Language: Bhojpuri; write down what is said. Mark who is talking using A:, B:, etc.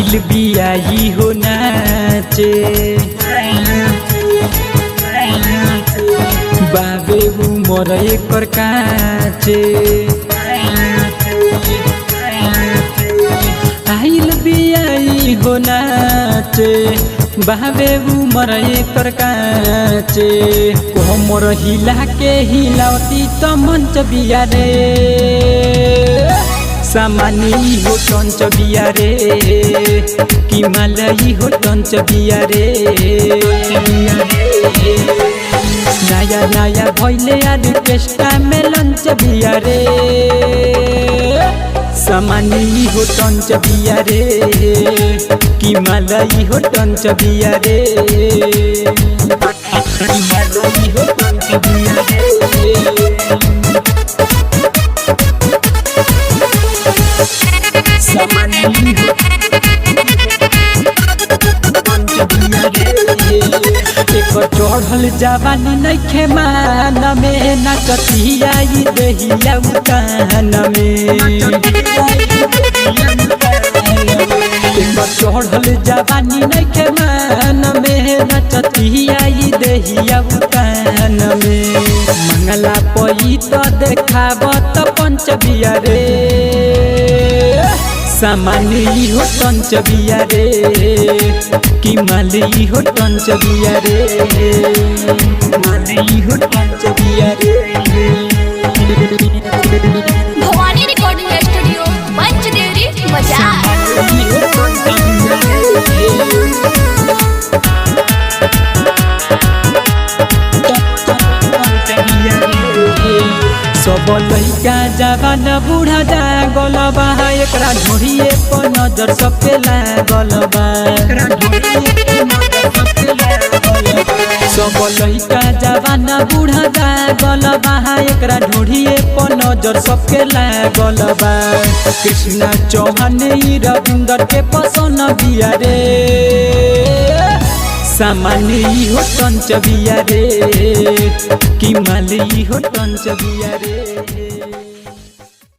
A: आइल बियाई हो नाचे बाबे उमर एकर काचे आइल बियाई हो नाचे बाबे उमर एकर काचे कोमर हिला के हिलावती तो मंच बिया रे सामानी हो टंच बिया रे कि मालई हो टंच बिया रे नया नया भइले ऑर्केस्ट्रा में लंच बिया रे सामानी हो टंच बिया रे कि मालई हो टंच बिया रे कि मालई हो टंच बिया रे चढ़ल जवानी नइखे मान में नचतिया देहिया उतान में चढ़ल जवानी नइखे मान में नचतिया देहिया उतान में मंगला पई तो देखाब त पंच बिया रे सामानी हो टंच बिया रे कि माली हो टंच बिया रे माली हो टंच बिया रे
B: भवानी रिकॉर्डिंग स्टूडियो पंचदेवरी
A: सब लइका जवान बूढ़ा जागल बा एकरा ढोरिए पर नजर सबके लागल बा सब लइका जवान बूढ़ा जागल बा एकरा ढोरिए पर नजर सबके लागल बा कृष्णा चौहान रविंदर के पसंद बिया रे सामानी हो टंच बिया रे कि माली हो टंच बिया रे।